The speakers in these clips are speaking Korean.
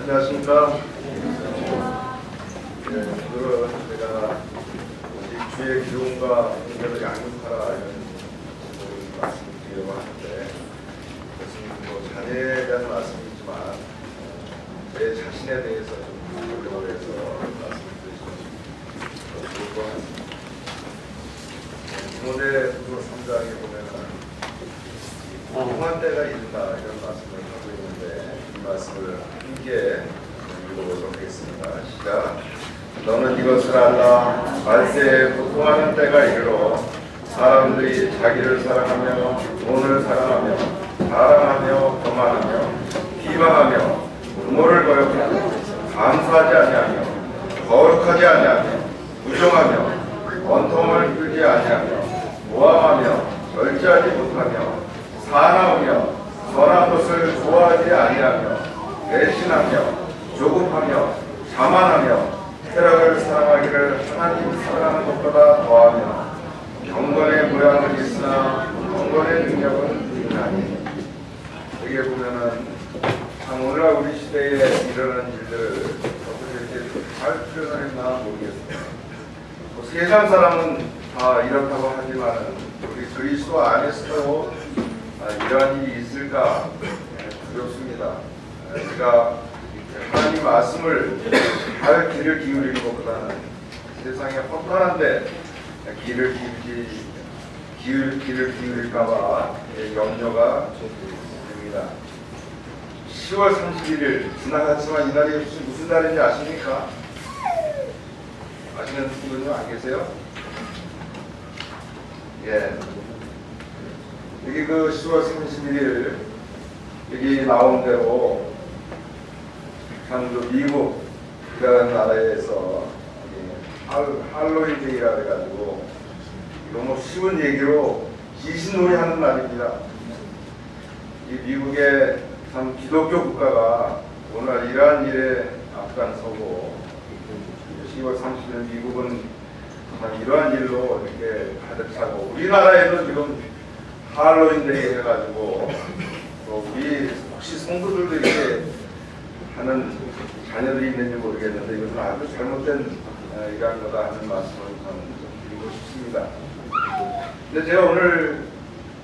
안녕하십니까. 오늘은 제가 오직 주의 기름과 은혜를 양육하라 이런 제목을 말씀드리려고 하는데, 그것은 자녀에 대한 말씀이지만 제 자신에 대해서 좀 적용을 해서 말씀드리시면 좋을 것 같습니다. 디모데후서 3장에 보면은 공한 때가 이른다 이런 말씀을 하고 있는데, 이 말씀을 함께 읽어보도록 하겠습니다. 시작. 너는 이것을 알라. 말세에 고통하는 때가 이르러 사람들이 자기를 사랑하며 돈을 사랑하며 자랑하며 거만하며 비방하며 부모를 거역하며 감사하지 아니하며 거룩하지 아니하며 부정하며 원통을 끌지 아니하며 모함하며 절제하지 못하며 사나우며 선한 것을 좋아하지 아니하며 배신하며 조급하며 자만하며 쾌락을 사랑하기를 하나님 사랑하는 것보다 더하며 경건의 모양은 있으나 경건의 능력은 있나니. 여기에 보면은 참 오늘날 우리 시대에 일어나는 일들을 어떻게 이렇게 잘 표현을 했나 모르겠습니다. 세상 사람은 다 이렇다고 하지만 우리 그리스도 안에서도 이러한 일이 있을까 두렵습니다. 우리가 하나님 말씀을 잘 귀를 기울이는 것보다는 세상에 헛간한데 귀를 기울일까봐 염려가 됩니다. 10월 31일 지나갔지만 이날이 무슨 날인지 아십니까? 아시는 분은 안 계세요? 예. 여기 그 10월 31일 여기 나온 대로 참 미국이라는 나라에서 할로윈 데이라 해가지고 너무 쉬운 얘기로 귀신놀이 하는 날입니다. 이 미국의 참 기독교 국가가 오늘 이러한 일에 앞장서고 10월 30일 미국은 참 이러한 일로 이렇게 가득 차고, 우리나라에도 지금 할로윈 데이 해가지고 우리 혹시 성도들도 이렇게 하는 자녀들이 있는지 모르겠는데 이것은 아주 잘못된 이러한 거다 하는 말씀을 좀 드리고 싶습니다. 근데 제가 오늘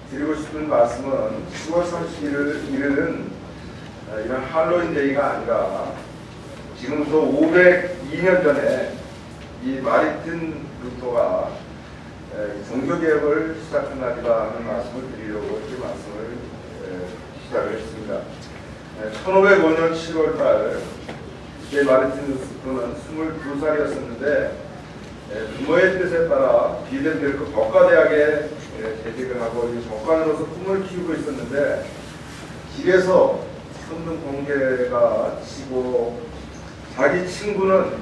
드리고 싶은 말씀은 10월 31일은 이런 할로윈 데이가 아니라 지금부터 502년 전에 이 마르틴 루터가 종교개혁을 시작한 날이다 하는 말씀을 드리려고 이 말씀을 시작을 했습니다. 1505년 7월달 이 마르틴 루터는 22살이었었는데 부모의 뜻에 따라 비덴베르크 법과대학에 재직을 하고 법관으로서 꿈을 키우고 있었는데, 길에서 천둥 번개가 치고 자기 친구는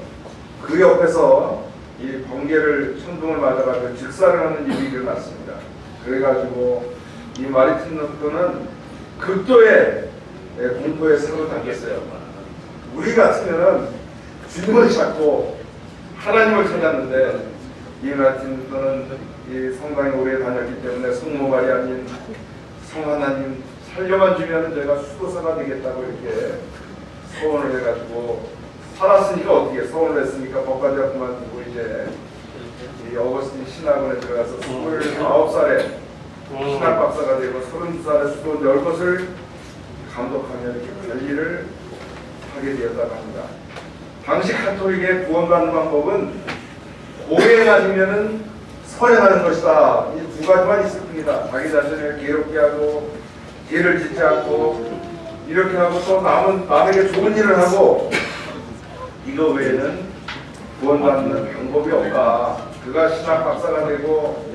그 옆에서 이 번개를 천둥을 맞아가지고 즉사를 하는 일이 일어났습니다. 그래가지고 이 마르틴 루터는 극도의 공포에 사로잡혔어요. 우리 같으면은 주님을 찾고 하나님을 찾았는데, 이 마르틴 루터는 이 성당에 오래 다녔기 때문에 성모말이 아닌 성하나님 살려만 주면 제가 수도사가 되겠다고 이렇게 소원을 해가지고 살았으니까 어떻게 소원을 했으니까 법과대학 그만두고 이제 이 어거스틴 신학원에 들어가서 29살에 신학 박사가 되고 32살에 수도 10곳을 감독하며 이렇게 관리를 하게 되었다고 합니다. 당시 카톨릭의 구원받는 방법은 고해가 아니면은 서행하는 것이다. 이 두 가지만 있을 뿐이다. 자기 자신을 괴롭게 하고 죄를 짓지 않고 이렇게 하고 또 남에게 좋은 일을 하고, 이거 외에는 구원받는 방법이 없다. 그가 신학 박사가 되고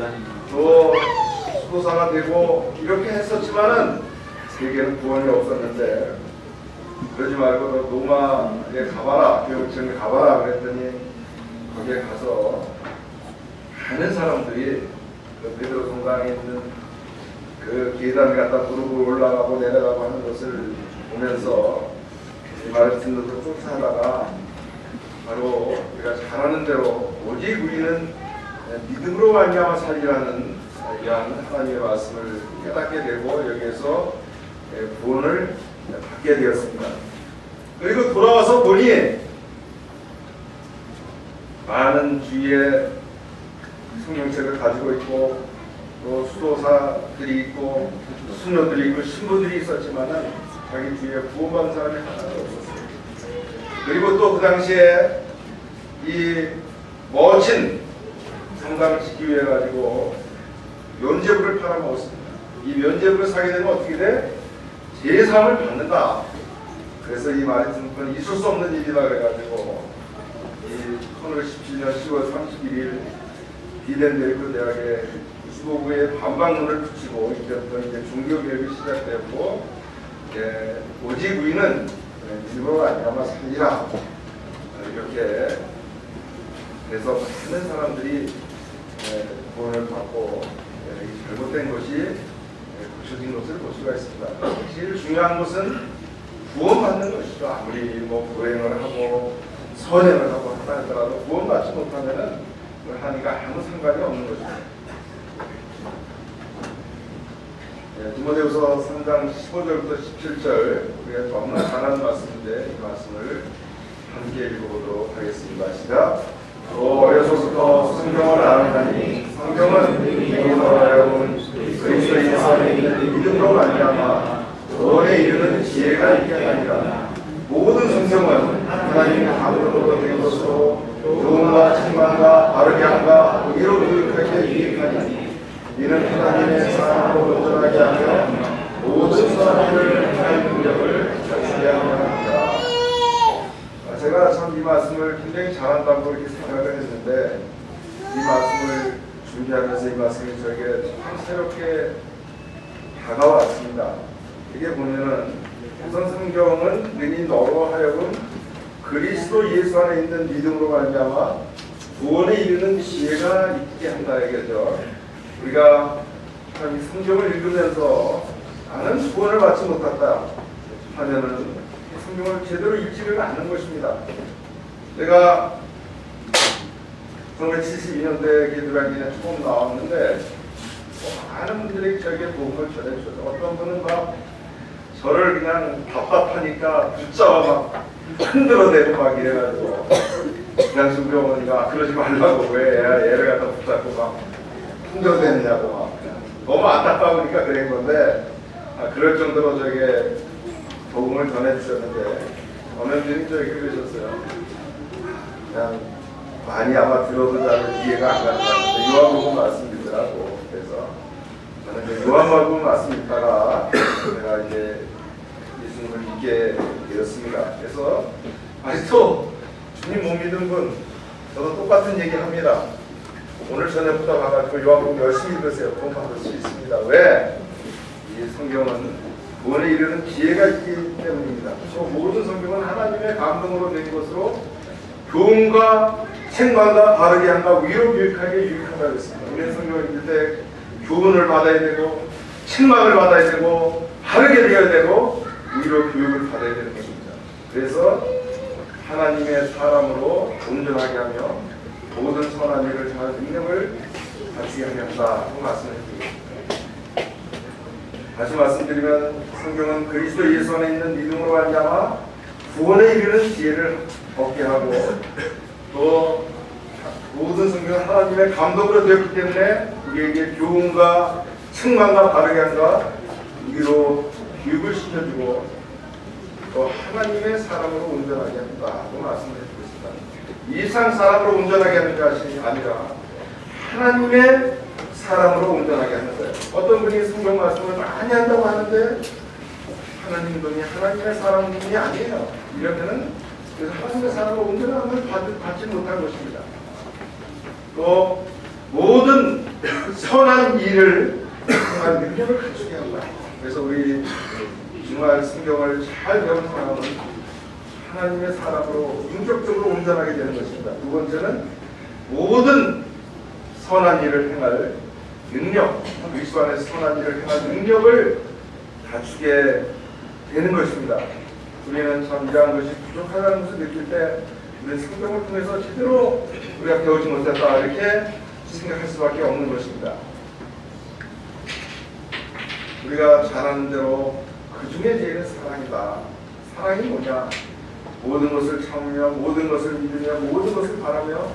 또 수도사가 되고 이렇게 했었지만은 그에게는 구원이 없었는데, 그러지 말고 너 로마에 가봐라, 교육청에 가봐라 그랬더니 거기에 가서 많은 사람들이 그 베드로 성당에 있는 그 계단을 갖다 무릎을 올라가고 내려가고 하는 것을 보면서 이 마르틴 루터 쫓아하다가 바로 우리가 잘하는 대로 오직 우리는 믿음으로 말미암아 살리라는 이러한 하나님의 말씀을 깨닫게 되고 여기에서 구원을 받게 되었습니다. 그리고 돌아와서 보니 많은 주위에 성경책을 가지고 있고 또 수도사들이 있고 수녀들이 있고 신부들이 있었지만은 자기 주위에 구원받은 사람이 하나도 없었어요. 그리고 또 그 당시에 이 멋진 성당을 짓기 위해 가지고 면죄부를 팔아먹었습니다. 이 면죄부를 사게 되면 어떻게 돼? 제사함을 받는다. 그래서 이 마리틴은 있을 수 없는 일이다 그래가지고 이 1517년 10월 31일 비덴데르크 대학의 95부에 반박문을 붙이고 이제부터 이제 종교개혁이 시작되었고 오직 우리는 믿음으로 아니하면 살리라 이렇게 해서 많은 사람들이 구원을 받고 잘못된 것이 고쳐진 것을 볼 수가 있습니다. 제일 중요한 것은 구원받는 것이죠. 아무리 뭐 불행을 하고 선행을 하고 하다 하더라도 구원받지 못하면은 하니까 아무 상관이 없는 것입니다. 디모데후서 3장 15절부터 17절 우리가 너무나 잘 아는 말씀인데 이 말씀을 함께 읽어보도록 하겠습니다. 시작. 또 어려서부터 성경을 아느니 성경은 믿음으로 하여금 그리스도 예수에 있는 믿음으로 말미암아 구원에 이르는 지혜가 있게 하니라. 모든 성경은 하나님의 감동으로 된 것으로 교훈과 책망과 바르게 함과 의로 교육하게 유익하니 이는 하나님의 사랑으로 온전하게 하며 모든 사람을 행할 능력을 갖추게 하려 합니다. 제가 참 이 말씀을 굉장히 잘한다고 이렇게 생각을 했는데 이 말씀을 준비하면서 이 말씀이 저에게 참 새롭게 다가왔습니다. 이게 보면은 우선 성경은 능히 너로 하여금 그리스도 예수 안에 있는 믿음으로 말미암아 구원에 이르는 지혜가 있게 한다 이거죠. 우리가 참 이 성경을 읽으면서 나는 구원을 받지 못했다 하면은 이 성경을 제대로 읽지를 않는 것입니다. 제가 1972년대 기도라기에 처음 나왔는데 많은 분들이 저에게 도움을 전해주셔서 어떤 분은 막 저를 그냥 답답하니까 붙잡아 막 흔들어대고 막 이래가지고 그냥 우리 어머니가 그러지 말라고 왜 애를 갖다 붙잡고 막 흔들어대느냐고 막 너무 안타까우니까 그런 건데 그럴 정도로 저에게 도움을 전해주셨는데 어느 분이 저에게 그러셨어요. 그냥 많이 아마 들어도 잘 이해가 안 가는 것 같은데 요한복음 말씀 읽으라고. 그래서 저는 이제 요한복음 말씀 읽다가 제가 이제 예수님을 믿게 되었습니다. 그래서 아직도 주님 못 믿은 분 저도 똑같은 얘기 합니다. 오늘 저녁부터 가가지고 요한복음 열심히 읽으세요. 도움 받을 수 있습니다. 왜? 이 성경은 구원에 이르는 기회가 있기 때문입니다. 저 모든 성경은 하나님의 감동으로 된 것으로 교훈과 책망과 바르게 함과 위로 교육하게 유익하다고 했습니다. 우리는 성경을 읽을 때 교훈을 받아야 되고 책망을 받아야 되고 바르게 되어야 되고 위로 교육을 받아야 되는 것입니다. 그래서 하나님의 사람으로 온전하게 하며 모든 선한 일을 잘 능력을 갖추게 하려 한다고 말씀을 드립니다. 다시 말씀드리면 성경은 그리스도 예수 안에 있는 믿음으로 말미암아 구원에 이르는 지혜를 얻게 하고 또 모든 성경은 하나님의 감동으로 되었기 때문에 우리에게 교훈과 책망과 바르게 함과 위로 교육을 시켜주고 또 하나님의 사람으로 온전하게 한다고 말씀을 해주고 있습니다. 이상 사람으로 온전하게 하는 것이 아니라 하나님의 사람으로 온전하게 하는 거예요. 어떤 분이 성경 말씀을 많이 한다고 하는데 하나님 분이 하나님의 사람이 아니에요. 이러면은 그래서 하나님의 사람으로 온전함을 받지 못한 것입니다. 또 모든 선한 일을 정말 능력을 갖추게 한다. 그래서 우리 정말 성경을 잘 배운 사람은 하나님의 사람으로 인격적으로 온전하게 되는 것입니다. 두 번째는 모든 선한 일을 행할 능력, 그리스도 안에서 선한 일을 행할 능력을 갖추게 되는 것입니다. 우리는 참 이러한 것이 부족하다는 것을 느낄 때 우리 성경을 통해서 제대로 우리가 배우지 못했다 이렇게 생각할 수밖에 없는 것입니다. 우리가 잘 아는 대로 그 중에 제일은 사랑이다. 사랑이 뭐냐? 모든 것을 참으며 모든 것을 믿으며 모든 것을 바라며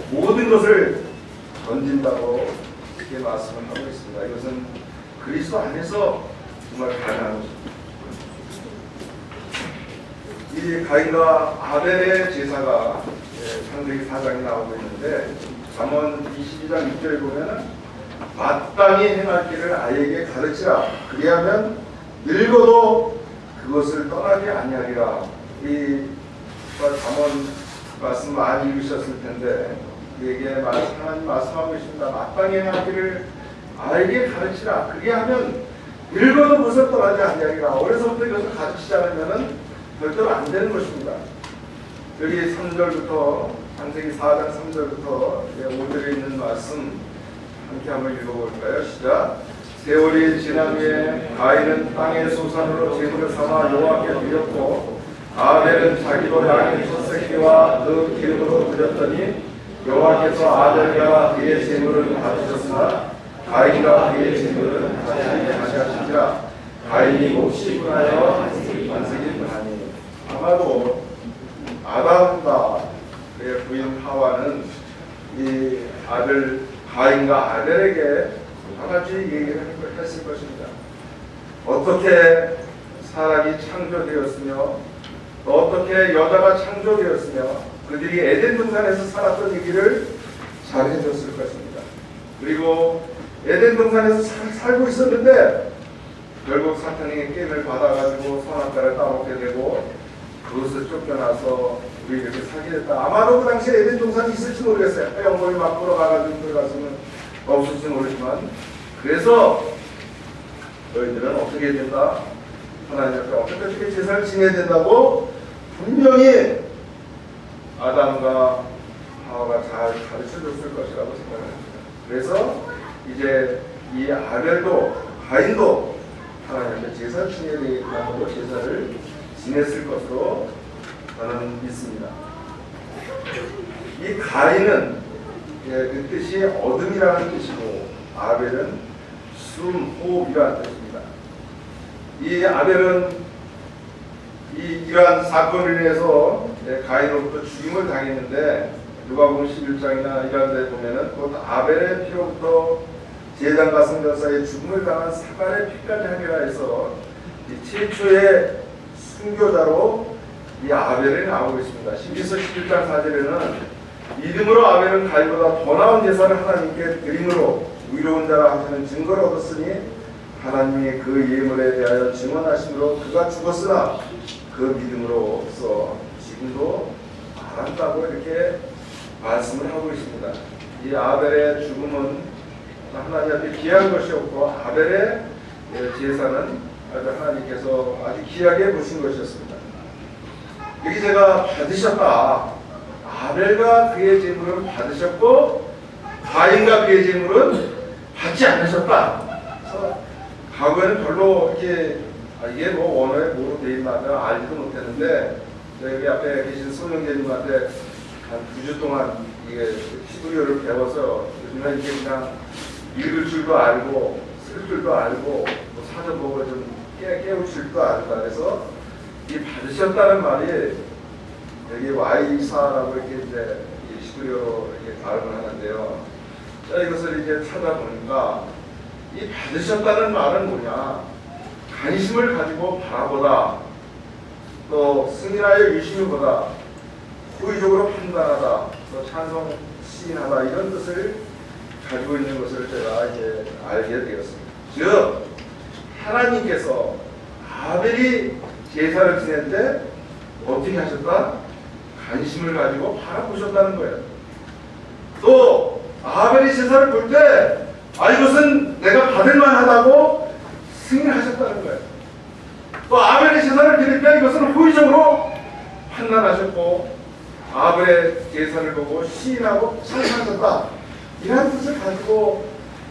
모든 것을 던진다고 이렇게 말씀을 하고 있습니다. 이것은 그리스도 안에서 정말 가능한 것입니다. 이 가인과 아벨의 제사가 창세기 4장에 나오고 있는데 잠언 22장 6절에 보면은 마땅히 행할 길을 아이에게 가르치라. 그리하면 늙어도 그것을 떠나지 아니하리라. 이 잠언 말씀 많이 읽으셨을 텐데 이게 하나님 말씀하고 있습니다. 마땅히 행할 길을 아이에게 가르치라. 그리하면 늙어도 그것을 떠나지 아니하리라. 어려서부터 이것을 가르치지 않으면은 절대로 안 되는 것입니다. 여기 3절부터 창세기 4장 3절부터 5절에 있는 말씀 함께 한번 읽어볼까요? 시작. 세월이 지난 후에 가인은 땅의 소산으로 제물을 삼아 여호와께 드렸고 아벨은 자기도 양의 첫 새끼와 그 기름으로 드렸더니 여호와께서 아벨과 그의 제물을 받으셨으나 가인과 그의 제물은 받지 아니하시니라. 가인이 몹시 분하여 안식일 분하니. 아마도 아담과 그의 부인 하와는 이 아들 가인과 아벨에게 한가지 얘기를 했을 것입니다. 어떻게 사람이 창조되었으며 또 어떻게 여자가 창조되었으며 그들이 에덴 동산에서 살았던 얘기를 잘 해줬을 것입니다. 그리고 에덴 동산에서 살고 있었는데 결국 사탄에게 게임을 받아가지고 선악과를 따먹게 되고 그것을 쫓겨나서 우리 이렇게 살게 됐다. 아마도 그 당시에 에덴 동산이 있을지 모르겠어요. 영광이 막 돌아가가지고 들어가서는 없을지 모르지만 그래서 너희들은 어떻게 해야 된다? 하나님 앞에 어떻게 제사를 지내야 된다고 분명히 아담과 하와가 잘 가르쳐줬을 것이라고 생각합니다. 그래서 이제 이 아벨도 가인도 하나님 앞에 제사를 지내야 되겠다고 제사를 지냈을 것으로 저는 믿습니다. 이 가인은 그 뜻이 어둠이라는 뜻이고 아벨은 숨, 호흡이라는 뜻입니다. 이 아벨은 이러한 사건을 인해서 가인으로부터 죽임을 당했는데 누가복음 11장이나 이런 데 보면은 곧 아벨의 피로부터 제단과 성전 사이에 죽음을 당한 사발의 피까지 하리라 해서 이 최초의 순교자로 이 아벨이 나오고 있습니다. 신기서 11장 4절에는 믿음으로 아벨은 가인보다 더 나은 제사를 하나님께 드림으로 의로운 자라 하시는 증거를 얻었으니 하나님이 그 예물에 대하여 증언하심으로 그가 죽었으나 그 믿음으로써 지금도 말한다고 이렇게 말씀을 하고 있습니다. 이 아벨의 죽음은 하나님 앞에 귀한 것이었고 아벨의 제사는 아주 하나님께서 아주 귀하게 보신 것이었습니다. 여기 제가 받으셨다. 아벨과 그의 제물은 받으셨고 가인과 그의 제물은 받지 않으셨다. 그래서 과거에는 별로 이렇게 이게 뭐 언어에 뭐로 되어 있나 알지도 못했는데 여기 앞에 계신 소명제님한테 한 2주 동안 이게 히브리어를 배워서 요즘에 이게 그냥 읽을 줄도 알고 쓸 줄도 알고 뭐 사전 보고 좀 깨울 줄도 알고 그래서 이 받으셨다는 말이 여기 와이사라고 이렇게 이제 히브리어로 이렇게 발음을 하는데요. 자, 이것을 이제 찾아보니까 이 받으셨다는 말은 뭐냐? 관심을 가지고 바라보다, 또 승인하여 유심히 보다, 호의적으로 판단하다, 또 찬송 시인하다 이런 뜻을 가지고 있는 것을 제가 이제 알게 되었습니다. 즉 하나님께서 아벨이 제사를 지낼 때 어떻게 하셨다? 관심을 가지고 바라보셨다는 거예요. 또 아벨이 제사를 볼 때 이것은 내가 받을 만하다고 승인하셨다는 거예요. 또 아벨의 제사를 드릴 때 이것은 호의적으로 판단하셨고 아벨의 제사를 보고 시인하고 찬양하셨다. 이런 뜻을 가지고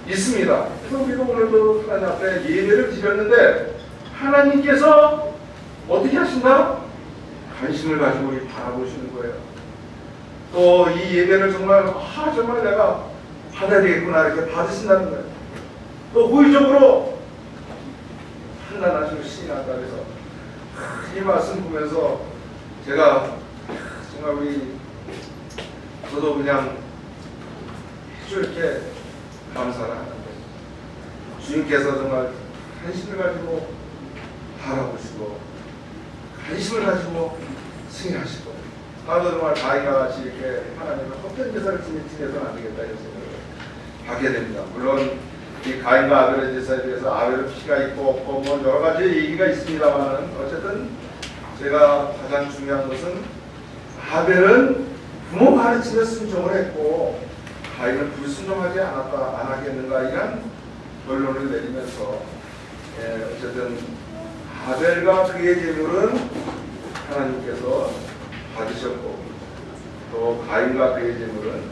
있습니다. 그래서 우리가 오늘도 하나님 앞에 예배를 드렸는데 하나님께서 어떻게 하신다? 관심을 가지고 우리 바라보시는 거예요. 또 이 예배를 정말 정말 내가 받아야 되겠구나 이렇게 받으신다는 거예요. 또 호의적으로 판단하시고 시인한다. 그래서 이 말씀 보면서 제가 정말 저도 그냥 아주 이렇게 감사를 하는데 주님께서 정말 관심을 가지고 바라보시고 관심을 가지고 승인하시고 나도 정말 다윗과 같이 이렇게 하나님을 헛된 제사를 지내서는 안 되겠다 이런 생각을 하게 됩니다. 물론 이 가인과 아벨의 제사에 대해서 아벨은 피가 있고 없고 뭐 여러 가지 얘기가 있습니다만은 어쨌든 제가 가장 중요한 것은 아벨은 부모 가르침에 순종을 했고 가인은 불순종하지 않았다 안 하겠는가 이런 결론을 내리면서 어쨌든 아벨과 그의 제물은 하나님께서 받으셨고 또 가인과 그의 제물은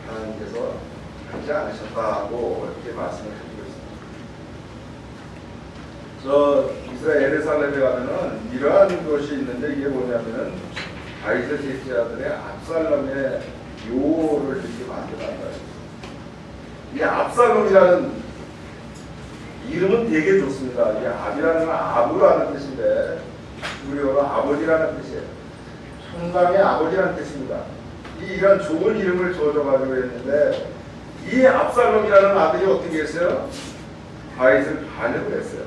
하나님께서 하지 않으셨다고 이렇게 말씀을 드리고 있습니다. 저 이스라엘 예루살렘에 가면은 이러한 것이 있는데 이게 뭐냐면은 다윗의 셋째 아들의 압살롬의 묘를 이렇게 만들었다. 이 압살롬이라는 이름은 되게 좋습니다. 이게 압이라는 건 아부라는 뜻인데 우리어로 아버지라는 뜻이에요. 총각의 아버지라는 뜻입니다. 이런 좋은 이름을 줘가지고 했는데 이 압살롬이라는 아들이 어떻게 했어요? 다윗을 반역을 했어요.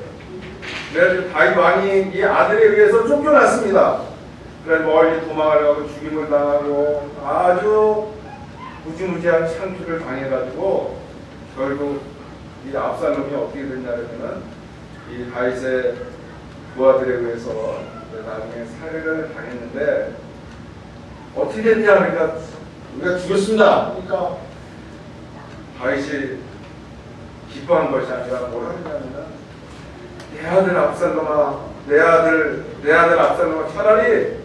그래서 다윗 왕이 이 아들에 의해서 쫓겨났습니다. 그래서 멀리 도망을 가고 죽임을 당하고 아주 무지무지한 상투를 당해가지고 결국 이 압살롬이 어떻게 됐냐면은 이 다윗의 부하들에 의해서 나중에 살해를 당했는데 어떻게 됐냐 그러니까 우리가 죽였습니다. 그러니까 다윗이 기뻐한 것이 아니라 뭐라 하냐면은 내 아들 압살롬아, 내 아들 압살롬아, 차라리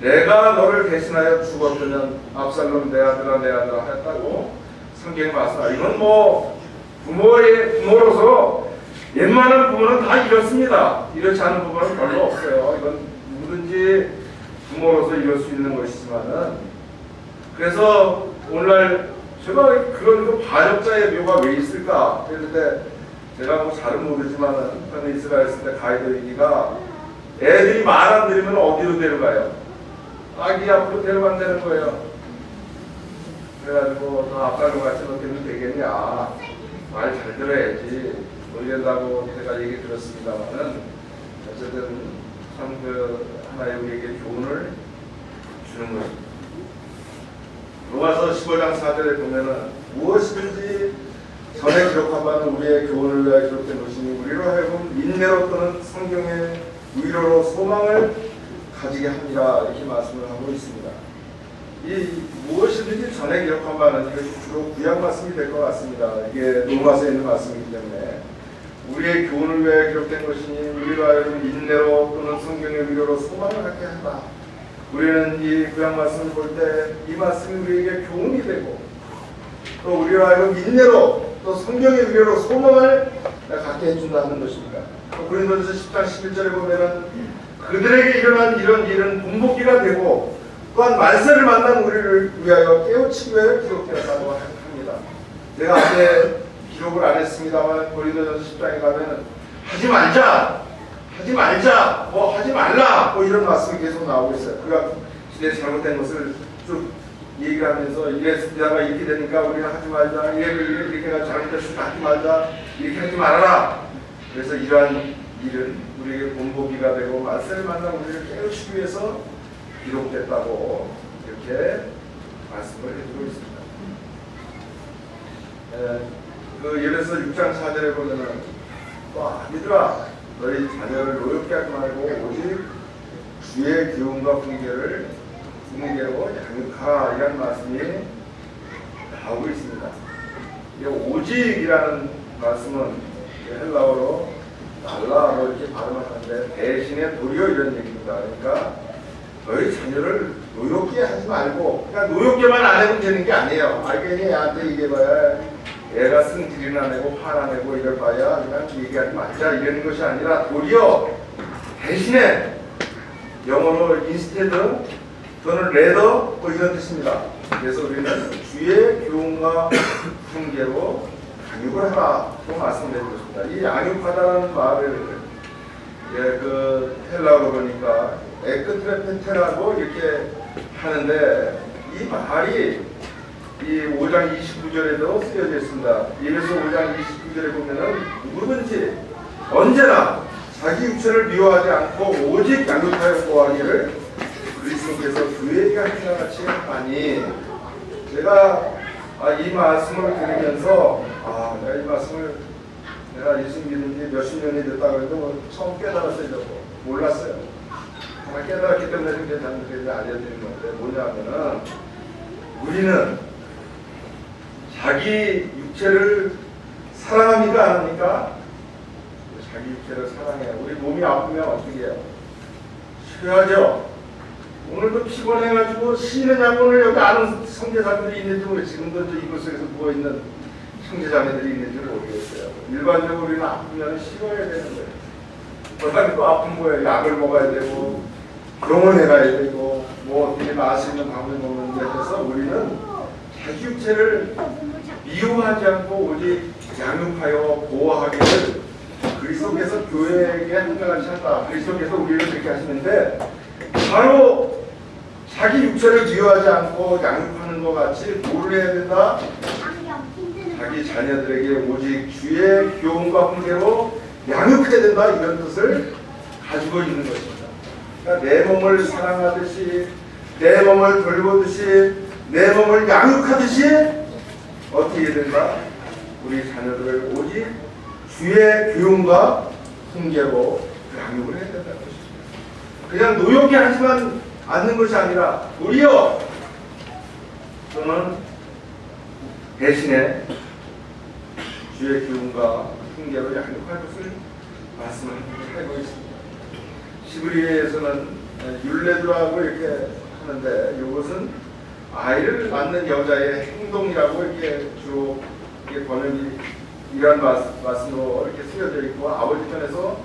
내가 너를 대신하여 죽었으면 압살롬 내 아들아 했다고 성경에 말씀하시고 이건 뭐 부모로서 웬만한 부모는 다 이렇습니다. 이렇지 않은 부모는 별로 없어요. 이건 누구든지 부모로서 이럴 수 있는 것이지만은 그래서 오늘날 제가 그런 반역자의 묘가 왜 있을까? 그랬는데 제가 뭐 잘은 모르지만은 저는 이스라엘 있을 때 가이드 얘기가 애들이 말 안 들으면 어디로 데려가요? 아기 앞으로 데려간다는 거예요. 그래가지고 너 아빠로 같이 너 되면 되겠냐? 말 잘 들어야지. 뭐 이런다고 제가 얘기 들었습니다만은 어쨌든 참 하나의 우리에게 교훈을 주는 것입니다. 로마서 15장 4절에 보면은 무엇이든지 전에 기록한 바는 우리의 교훈을 위하여 기록된 것이니 우리로 하여금 인내로 또는 성경의 위로로 소망을 가지게 합니다. 이렇게 말씀을 하고 있습니다. 이 무엇이든지 전에 기록한 바는 이것이 주로 구약 말씀이 될 것 같습니다. 이게 로마서에 있는 말씀이기 때문에 우리의 교훈을 위하여 기록된 것이니 우리로 하여금 인내로 또는 성경의 위로로 소망을 갖게 한다. 우리는 이 구약 말씀을 볼 때 이 말씀이 우리에게 교훈이 되고 또 우리로 하여금 인내로 또 성경의 위로로 소망을 갖게 해준다는 것입니다. 고린도전서 10장 11절에 보면은 그들에게 일어난 이런 일은 본보기가 되고 또한 만세를 만난 우리를 위하여 깨우치기 위하여 기록되었다고 합니다. 제가 앞에 기록을 안 했습니다만 고린도전서 10장에 가면은 하지 말자, 뭐 하지 말라, 뭐 이런 말씀이 계속 나오고 있어요. 그가 내 잘못된 것을 쭉 얘기를 하면서 이랬다가 이렇게 되니까 우리는 하지 말자, 이렇게 해가 잘못됐으니까 하지 말자, 이렇게 하지 말아라. 그래서 이러한 일은 우리에게 본보기가 되고 만세를 만난 우리를 깨우치기 위해서 기록됐다고 이렇게 말씀을 해주고 있습니다. 그 예배서 6장 4절에 보면은 또 아니더라 너희 자녀를 노엽게 하지 말고 오직 주의 교훈과 훈계로 양육하라 이런 말씀이 나오고 있습니다. 이 오직이라는 말씀은 헬라어로 날라로 이렇게 발음을 하는데 대신에 도리어 이런 얘기입니다. 그러니까 너희 자녀를 노엽게 하지 말고 그냥 노엽게만 안 해도 되는 게 아니에요. 알겠니? 애한테 얘기해봐야 애가 승질이나 내고 화나 내고 이럴 바야 그냥 얘기하지 말자 이러는 것이 아니라 도리어 대신에 영어로 instead 또는 rather 뭐 이런 뜻입니다. 그래서 우리는 주의 교훈과 훈계로 양육을 하라 또 말씀드리고 있습니다. 이 양육하다라는 말을 그 헬라어로 보니까 에크트레페테라고 이렇게 하는데 이 말이 이 5장 29절에도 쓰여져 있습니다. 예배서 5장 29절에 보면은 누구든지 언제나 자기 육체를 미워하지 않고 오직 양육하여 보호하기를 그리스도께서 교회에게 하신 것 같이 하니, 제가 이 말씀을 들으면서 내가 이 말씀을 내가 예수 믿은 지 몇십 년이 됐다고 해도 처음 깨달았어요. 몰랐어요. 정말 깨달았기 때문에 좀 괜찮은데 알려드리는 건데, 뭐냐면은 우리는 자기 육체를 사랑합니까 안 합니까? 자기 육체를 사랑해요. 우리 몸이 아프면 어떻게 해요? 쉬어야죠. 오늘도 피곤해가지고 쉬느냐고, 오늘 여기 아는 형제자매들이 있는지 모르겠어요. 지금도 이곳 속에서 누워있는 형제자매들이 있는지 모르겠어요. 일반적으로 우리는 아프면 쉬어야 되는 거예요. 그다음에 또 아픈 거예요. 약을 먹어야 되고 병원에 가야 되고 뭐 어떻게 나을 수 있는 방법을 먹는데, 그래서 우리는 자기 육체를 미워하지 않고 오직 양육하여 보호하기를 그리스도께서 교회에게 한가같이 한다. 그리스도께서 우리를 그렇게 하시는데, 바로 자기 육체를 미워하지 않고 양육하는 것 같이 뭐를 해야 된다? 자기 자녀들에게 오직 주의 교훈과 훈계로 양육해야 된다, 이런 뜻을 가지고 있는 것입니다. 그러니까 내 몸을 사랑하듯이, 내 몸을 돌보듯이, 내 몸을 양육하듯이 어떻게 해야 된다? 우리 자녀들을 오직 주의 교훈과 훈계로 양육을 해야 된다는 것입니다. 그냥 노엽게 하지만 않는 것이 아니라 도리어 또는 대신에 주의 교훈과 훈계로 양육할 것을 말씀하고 있습니다. 시브리에서는 율레드라고 이렇게 하는데, 이것은 아이를 낳는 여자의 행동이라고 이렇게 주로 이렇게 번역이 이런 말씀으로 이렇게 쓰여져 있고, 아버지 편에서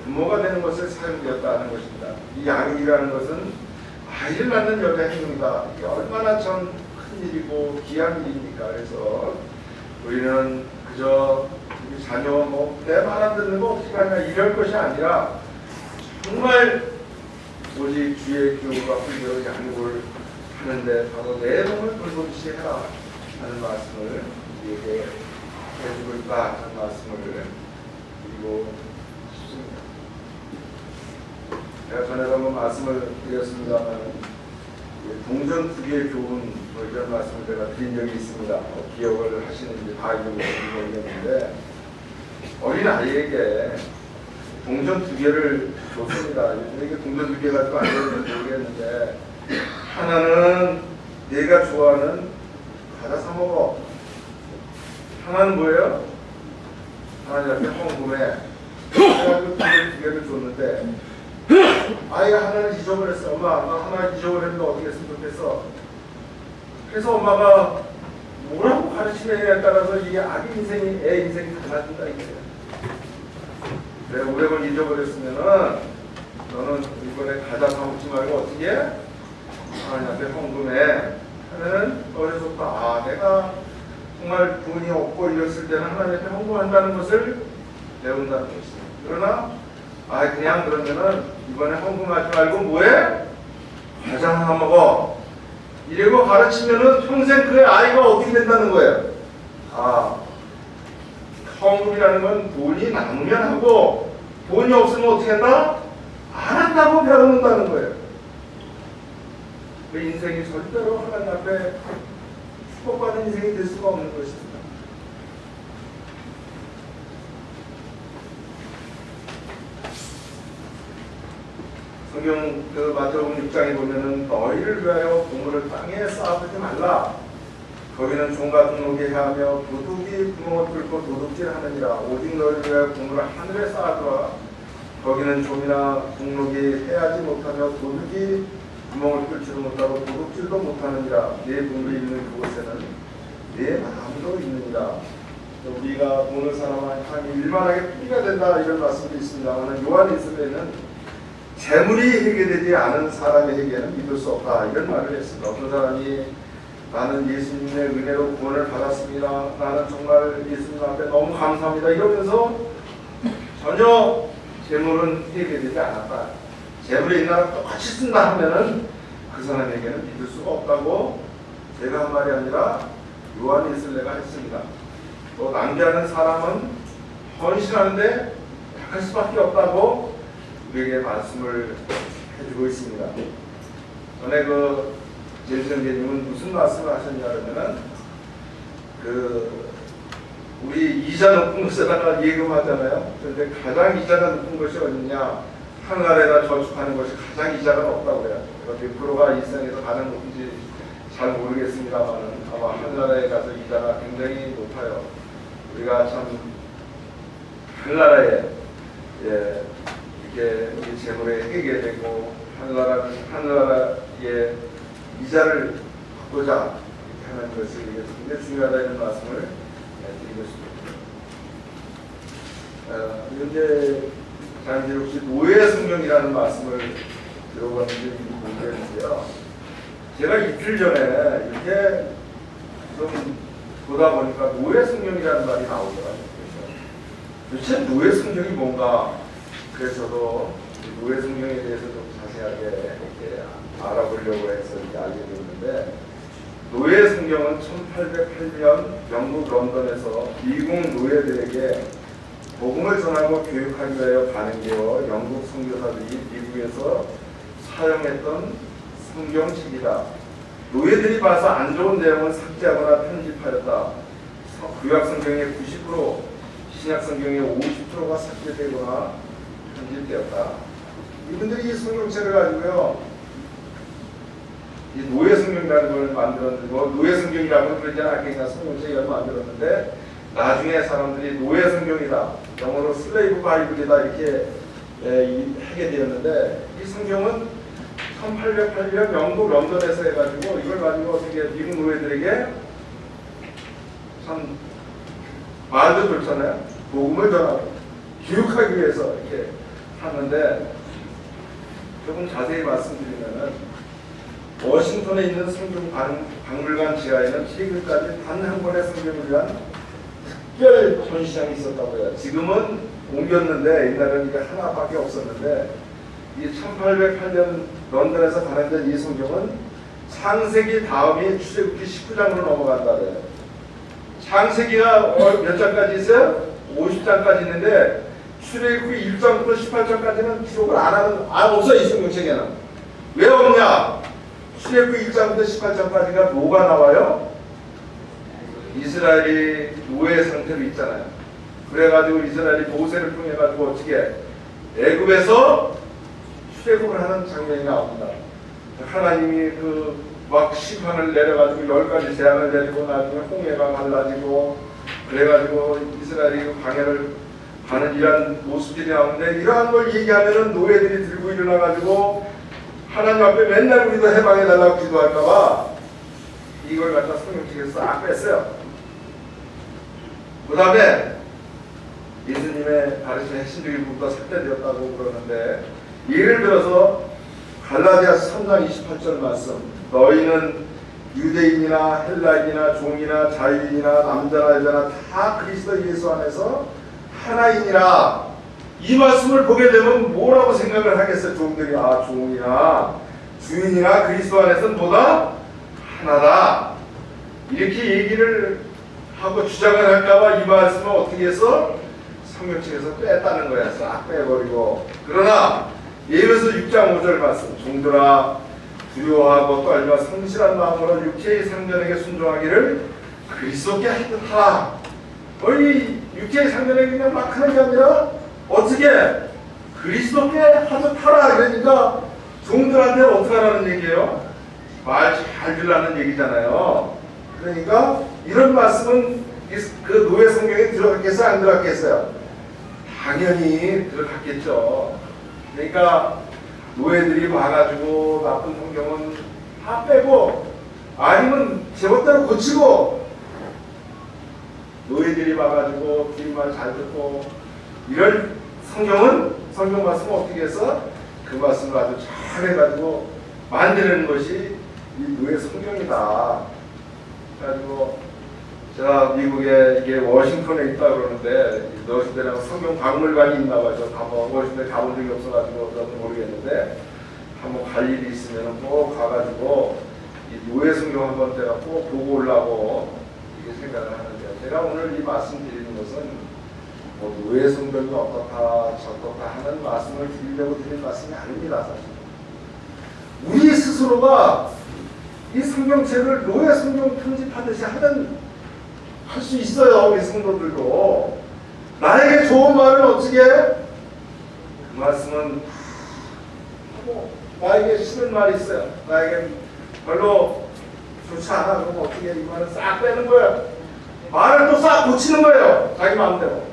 부모가 되는 것을 사용되었다는 것입니다. 이 양육이라는 것은 아이를 낳는 여자의 행동이다. 이게 얼마나 전 큰 일이고 귀한 일입니까? 그래서 우리는 그저 우리 자녀 내 말 안 듣는 거 어떻게 하냐 이럴 것이 아니라, 정말 오직 주의 교훈과 훈계로 양육을 하는데 바로 내 몸을 돌보듯이 해라 하는 말씀을 우리에게 해주고 있다 하는 말씀을 드리고 싶습니다. 제가 전에 한번 말씀을 드렸습니다만, 동전 두 개의 교훈 이런 말씀을 제가 드린 적이 있습니다. 기억을 하시는지 다 모르겠는데, 어린 아이에게 동전 두 개를 줬습니다. 요즘에 이게 동전 두 개 가지고 안 되는지 모르겠는데, 하나는 내가 좋아하는 과자 사 먹어. 하나는 뭐예요? 하나는 이렇게 헌금해. 그래가지고 동전 두 개를 줬는데, 아이가 하나를 잊어버렸어. 엄마, 나 하나 잊어버렸는데 어떻게 했으면 좋겠어? 그래서 엄마가 뭐라고 가르치느냐에 따라서 이게 아기 인생이, 애 인생이 달라진다 이거예요. 내가 500원 잊어버렸으면은 너는 이번에 과자 사 먹지 말고 어떻게 해? 하나님한테 헌금해. 하면은 어려서부터 내가 정말 돈이 없고 이랬을 때는 하나님한테 헌금한다는 것을 배운다는 것입니다. 그러나 그냥 그러면은 이번에 헌금하지 말고 뭐해? 과자 하나 먹어. 이러고 가르치면은 평생 그 아이가 어떻게 된다는 거예요? 헌금이라는 건 돈이 남으면 하고 돈이 없으면 어떻게 한다? 안 한다고 배우는다는 거예요. 그 인생이 절대로 하나님 앞에 축복받은 인생이 될 수가 없는 것입니다. 성경 마태복음 6장에 보면은 너희를 위하여 보물을 땅에 쌓아두지 말라. 거기는 종과 등록이 해하며 도둑이 구멍을 뚫고 도둑질하느니라. 오직 너희를 위하여 보물을 하늘에 쌓아두라. 거기는 종이나 등록이 해하지 못하며 도둑이 구멍을 뚫지도 못하고 도둑질도 못하느니라. 네 보물이 있는 그곳에는 네 마음도 있느니라. 우리가 돈을 사랑하면 하나님이 일만하게 뿌리가 된다 이런 말씀도 있습니다만, 요한일서에는 재물이 해결되지 않은 사람에게는 믿을 수 없다 이런 말을 했습니다. 어떤 사람이 나는 예수님의 은혜로 구원을 받았습니다. 나는 정말 예수님 앞에 너무 감사합니다. 이러면서 전혀 재물은 회개되지 않았다. 재물의 인하를 똑같이 쓴다 하면은 그 사람에게는 믿을 수가 없다고 제가 한 말이 아니라 요한 이슬레가 했습니다. 또 낭비하는 사람은 헌신하는데 약할 수밖에 없다고 우리에게 말씀을 해주고 있습니다. 전에 그 제일성계님은 무슨 말씀을 하셨냐 그러면은 우리 이자 높은 곳에다가 예금하잖아요. 그런데 가장 이자가 높은 것이 어디냐? 하늘에다 저축하는 것이 가장 이자가 높다고 해요. 몇 프로가 이 세상에서 가장 높은지 잘 모르겠습니다만 아마 하늘나라에 가서 이자가 굉장히 높아요. 우리가 참 하늘나라에 이렇게 우리 재물에 해게 되고 하늘나라의 이자를 받고자 하는 것이 굉장히 중요하다 이런 말씀을 드리고 싶습니다. 현재 장님 혹시 노예 성경이라는 말씀을 들어봤는지 모르겠는데요. 제가 이틀 전에 이렇게 좀 보다 보니까 노예 성경이라는 말이 나오더라고요. 도대체 노예 성경이 뭔가 그래서 저도 노예 성경에 대해서 좀 자세하게 이렇게 알아보려고 해서 이렇게 알게 되었는데 노예 성경은 1808년 영국 런던에서 미국 노예들에게 복음을 전하고 교육하기 위하여 발행되어 영국 선교사들이 미국에서 사용했던 성경책이다. 노예들이 봐서 안 좋은 내용은 삭제하거나 편집하였다. 구약 성경의 90%, 신약 성경의 50%가 삭제되거나 편집되었다. 이분들이 이 성경책을 가지고요, 이 노예 성경이라는 걸 만들었는데, 노예 성경이라고 그러지 않았겠냐, 성경책을 만들었는데, 나중에 사람들이 노예 성경이다, 영어로 슬레이브 바이블이다 이렇게 하게 되었는데, 이 성경은 1808년 영국 런던에서 해가지고 이걸 가지고 어떻게 미국 노예들에게 참 말도 좋잖아요. 복음을 전하고 교육하기 위해서 이렇게 하는데 조금 자세히 말씀드리면은 워싱턴에 있는 성경 박물관 지하에는 지금까지 단 한 권의 성경을 위한 특별 전시장이 있었다고 해요. 지금은 옮겼는데 옛날에는 이게 하나밖에 없었는데 이 1808년 런던에서 발행된 이 성경은 창세기 다음이 출애굽기 19장으로 넘어간다 그래요. 창세기가 몇 장까지 있어요? 50장까지 있는데 출애굽기 1장부터 18장까지는 기록을 없어 이 성경책에는. 왜 없냐? 출애굽기 1장부터 18장까지가 뭐가 나와요? 이스라엘이 노예 상태로 있잖아요. 그래가지고 이스라엘이 모세를 통해 가지고 어떻게 애굽에서 출애굽을 하는 장면이 나옵니다. 하나님이 막 심판을 내려가지고 10가지 재앙을 내리고 나중에 홍해가 갈라지고 그래가지고 이스라엘이 광야를 가는 이러한 모습들이 나오는데 이러한 걸 얘기하면은 노예들이 들고 일어나가지고 하나님 앞에 맨날 우리도 해방해달라고 기도할까봐 이걸 갖다 성경책에서 싹 뺐어요. 그 다음에 예수님의 가르침의 핵심적인 부분도 삭제되었다고 그러는데 예를 들어서 갈라디아서 3장 28절 말씀, 너희는 유대인이나 헬라인이나 종이나 자유인이나 남자나 여자나 다 그리스도 예수 안에서 하나이니라. 이 말씀을 보게 되면 뭐라고 생각을 하겠어요? 종들이 종이나 주인이나 그리스도 안에서는 뭐다? 하나다. 이렇게 얘기를 하고 주장을 할까봐 이 말씀을 어떻게 해서 성경책에서 뺐다는 거야. 싹 빼버리고. 그러나 예배서 6장 5절 말씀, 종들아 두려워하고 떨며 성실한 마음으로 육체의 상전에게 순종하기를 그리스도께 하듯 하라. 이 육체의 상전에게 그냥 막 하는 게 아니라 어떻게 그리스도께 하듯 하라. 그러니까 종들한테 어떻게 하라는 얘기예요? 말 잘 들라는 얘기잖아요. 그러니까 이런 말씀은 그 노예 성경에 들어갔겠어요? 안 들어갔겠어요? 당연히 들어갔겠죠. 그러니까 노예들이 와가지고 나쁜 성경은 다 빼고 아니면 제멋대로 고치고 노예들이 와가지고 뒷말 잘 듣고 이럴 성경 말씀을 어떻게 해서 그 말씀을 아주 잘 해가지고 만드는 것이 이 노예 성경이다. 그래가지고 제가 미국에 이게 워싱턴에 있다 그러는데 너희들이랑 성경 박물관이 있나 봐요. 저 워싱턴에 가본 적이 없어가지고 저는 모르겠는데 한번 갈 일이 있으면 꼭 가가지고 이 노예 성경 한번 제가 꼭 보고 오려고 이게 생각을 하는데, 제가 오늘 이 말씀 드리는 것은 뭐 노예 성경이 어떻다 저렇다 하는 말씀을 드리려고 드리는 말씀이 아닙니다. 사실 우리 스스로가 이 성경책을 노예 성경 편집하듯이 할 수 있어요. 우리 성도들도 나에게 좋은 말은 어떻게 그 말씀은 하고, 나에게 싫은 말이 있어요. 나에게 별로 좋지 않아. 그럼 어떻게 이 말을 싹 빼는 거예요. 말을 또 싹 고치는 거예요. 자기 마음대로.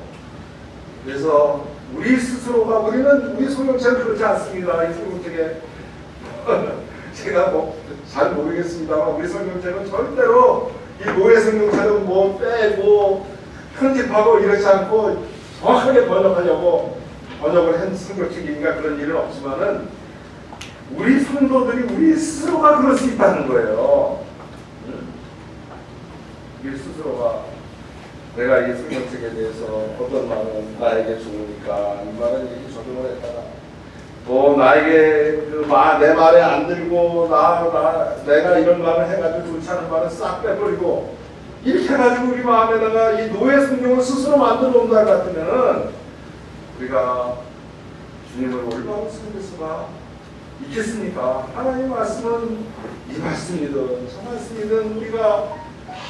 그래서 우리 스스로가, 우리 성경책은 그렇지 않습니다. 이 성경책에 제가 뭐 잘 모르겠습니다만 우리 성경책은 절대로 이 노예 성경책은 뭐 빼고 편집하고 이렇지 않고 정확하게 번역을 한 성경책이니까 그런 일은 없지만은 우리 성도들이 우리 스스로가 그럴 수 있다는 거예요. 우리 스스로가 내가 이 성경책에 대해서 어떤 말은 나에게 좋으니까 이 말은 이렇게 적용을 했다가 또 나에게 내 말에 안 들고 내가 이런 말을 해가지고 좋지 않은 말은 싹 빼버리고 이렇게 해가지고 우리 마음에다가 이 노예 성경을 스스로 만들어 온다 같으면은 우리가 주님을 올바로 섬길 수가 있겠습니까? 하나님 말씀은 이 말씀이든 저 말씀이든 우리가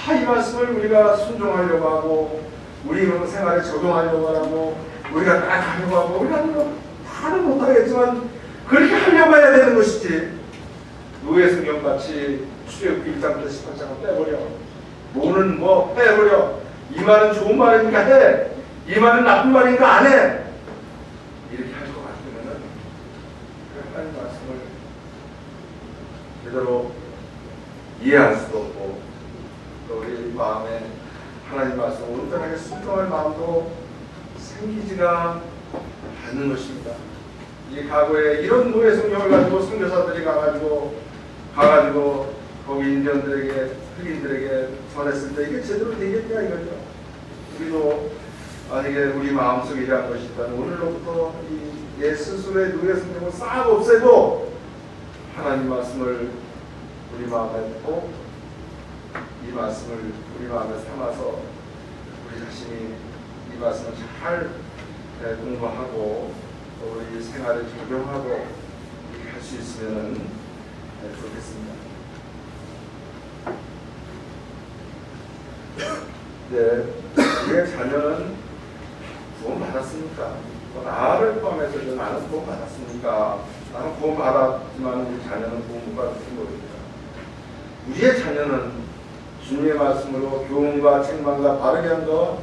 다 이 말씀을 우리가 순종하려고 하고 우리 생활에 적용하려고 하고 우리가 딱 하려고 하고 우리가 다는 못하겠지만 그렇게 하려고 해야 되는 것이지, 노예 성경같이 출애굽기 1장부터 18장을 빼버려, 뭐는 뭐 빼버려, 이 말은 좋은 말이니까 해, 이 말은 나쁜 말이니까 안 해, 이렇게 할 것 같으면은 하나님 말씀을 제대로 이해할 수도 없고 또 우리 마음에 하나님 말씀을 온전하게 순종할 마음도 생기지가 않는 것입니다. 이 과거에 이런 노예 성경을 가지고 선교사들이 가가지고 거기 인디언들에게 흑인들에게 전했을 때 이게 제대로 되겠냐 이거죠. 우리도 만약에 우리 마음속에 이러한 것이 있다면 오늘로부터 내 스스로의 노예 성경을 싹 없애고 하나님 말씀을 우리 마음에 꼭 이 말씀을 우리 마음에 삼아서 우리 자신이 이 말씀을 잘 공부하고 또 우리 생활에 적용하고 이렇게 할 수 있으면 좋겠습니다. 네, 우리의 자녀는 구원 받았습니까? 나를 포함해서 나는 구원 받았습니까? 나는 구원 받았지만 우리 자녀는 구원 못 받았을지 모릅니다. 우리의 자녀는 주님의 말씀으로 교훈과 책망과 바르게 한 것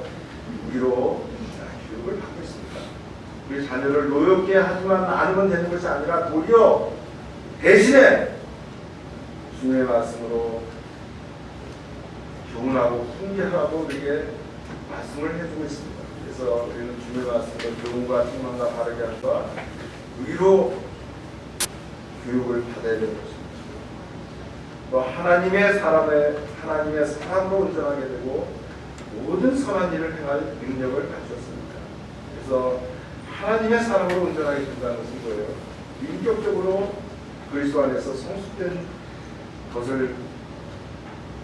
우리로 교육을 받고 있습니다. 우리 자녀를 노엽게 하지만 않으면 되는 것이 아니라 도리어 대신에 주님의 말씀으로 교훈하고 훈계하고 우리에게 말씀을 해주고 있습니다. 그래서 우리는 주님의 말씀으로 교훈과 책망과 바르게 한 것 의로 교육을 받아야 되는 것입니다. 또 하나님의 사람으로 온전하게 되고 모든 선한 일을 행할 능력을 갖추었습니다. 그래서 하나님의 사람으로 온전하게 된다는 것은 뭐예요? 인격적으로 그리스도 안에서 성숙된 것을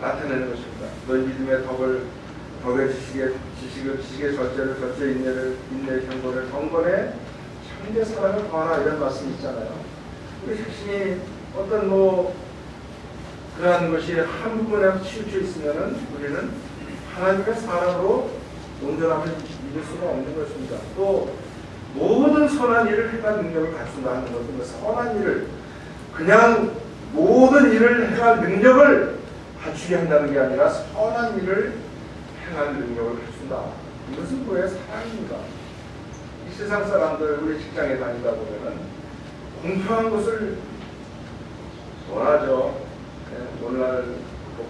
나타내는 것입니다. 너희 믿음의 덕을 지식의 절제를 절제 인내의 경건을 경건에 참된 사랑을 더하라 이런 말씀이 있잖아요. 우리 자신이 어떤 그러한 것이 한 부분에 치우쳐 있으면은 우리는 하나님의 사랑으로 온전함을 이룰 수가 없는 것입니다. 또 모든 선한 일을 행할 능력을 갖춘다는 것은 선한 일을 그냥 모든 일을 행할 능력을 갖추게 한다는 게 아니라 선한 일을 행할 능력을 갖춘다. 이것은 뭐예요? 사랑입니다. 이 세상 사람들 우리 직장에 다니다 보면은 공평한 것을 원하죠. 오늘날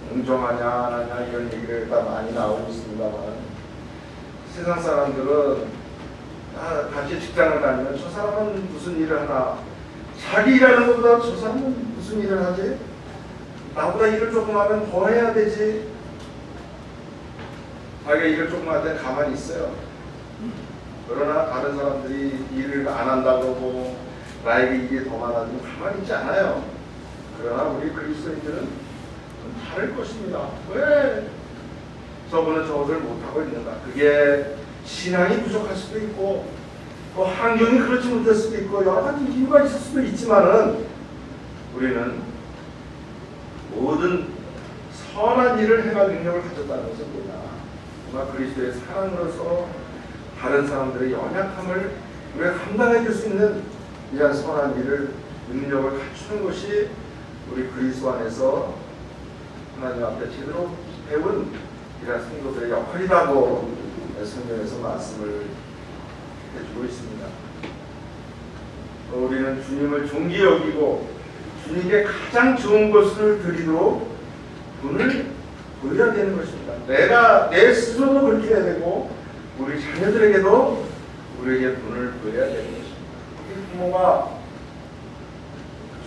공정하냐 안 하냐 이런 얘기를 다 많이 나오고 있습니다만 세상 사람들은 같이 직장을 다니면 저 사람은 무슨 일을 하나, 자기 일하는 것보다 저 사람은 무슨 일을 하지? 나보다 일을 조금 하면 더 해야 되지. 자기가 일을 조금 할 때 가만히 있어요. 그러나 다른 사람들이 일을 안 한다고 뭐 나에게 이게 더 많아지면 가만히 있지 않아요. 그러나 우리 그리스도인들은 좀 다를 것입니다. 왜 저분은 저것을 못하고 있는가? 그게 신앙이 부족할 수도 있고 또 환경이 그렇지 못할 수도 있고 여러 가지 이유가 있을 수도 있지만은 우리는 모든 선한 일을 행할 능력을 가졌다는 것은 뭐냐? 정말 그리스도의 사랑으로서 다른 사람들의 연약함을 우리가 감당해 줄 수 있는 이러한 선한 일을 능력을 갖추는 것이 우리 그리스도 안에서 하나님 앞에 제대로 배운 이러한 성도들의 역할이라고 성경에서 말씀을 해주고 있습니다. 우리는 주님을 존귀 여기고 주님께 가장 좋은 것을 드리도록 돈을 보여야 되는 것입니다. 내가 내 스스로도 그렇게 해야 되고 우리 자녀들에게도 우리에게 돈을 보여야 되는 것입니다. 부모가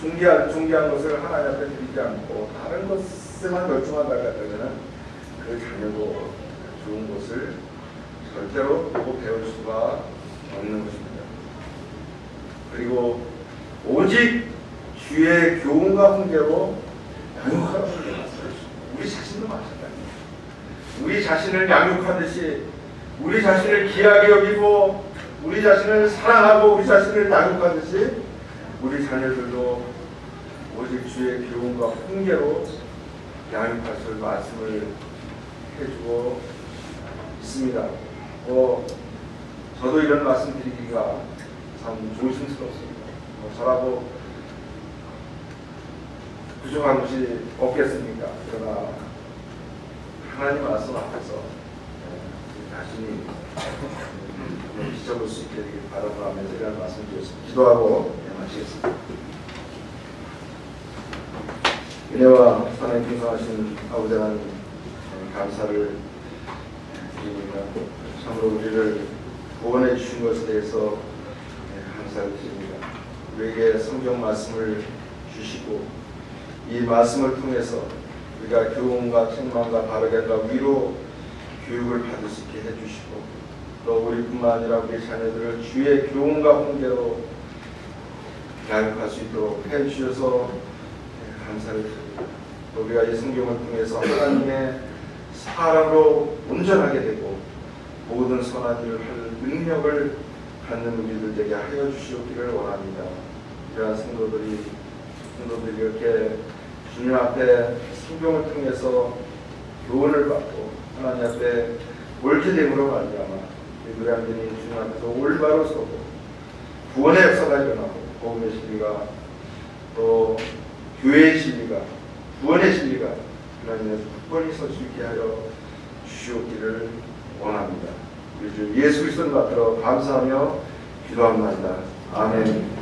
존귀한 것을 하나님 앞에 드리지 않고 다른 것에만 결정한다고 하면 그 자녀도 좋은 것을 절대로 보고 배울 수가 없는 것입니다. 그리고 오직 주의 교훈과 훈계로 양육하라는 게 말씀이십니다. 우리 자신도 마찬가지입니다. 우리 자신을 양육하듯이 우리 자신을 귀하게 여기고 우리 자신을 사랑하고 우리 자신을 양육하듯이 우리 자녀들도 오직 주의 교훈과 훈계로 양육하실 말씀을 해주고 있습니다. 저도 이런 말씀 드리기가 참 조심스럽습니다. 저라도 부족한 것이 없겠습니까? 그러나 하나님 말씀 앞에서 자신이 지켜볼 수 있게 되길 바라면서 이런 말씀 드렸습니다. 기도하고 마치겠습니다. 은혜와 사랑에 풍성하신 아버지 하나님 감사를 드립니다. 참으로 우리를 구원해 주신 것에 대해서 감사를 드립니다. 우리에게 성경 말씀을 주시고 이 말씀을 통해서 우리가 교훈과 책망과 바르게과 위로 교육을 받을 수 있게 해주시고 또 우리뿐만 아니라 우리 자녀들을 주의 교훈과 훈계로 양육할 수 있도록 해주셔서 감사를 드립니다. 또 우리가 이 성경을 통해서 하나님의 사랑으로 온전하게 되고 모든 선한 일을 할 능력을 갖는 우리들 되게 하여 주시기를 원합니다. 이러한 성도들이 이렇게 주님 앞에 성경을 통해서 교훈을 받고 하나님 앞에 옳게 됨으로 말미암아 우리 한민이 주님 앞에서 올바로 서고 구원의 역사가 일어나고 복음의 진리가 또 교회의 진리가 구원의 진리가 하나님께서 굳건히 설 수 있게 하여 주시옵기를 원합니다. 우리 주 예수 그리스도를 받들어 감사하며 기도합니다. 아멘.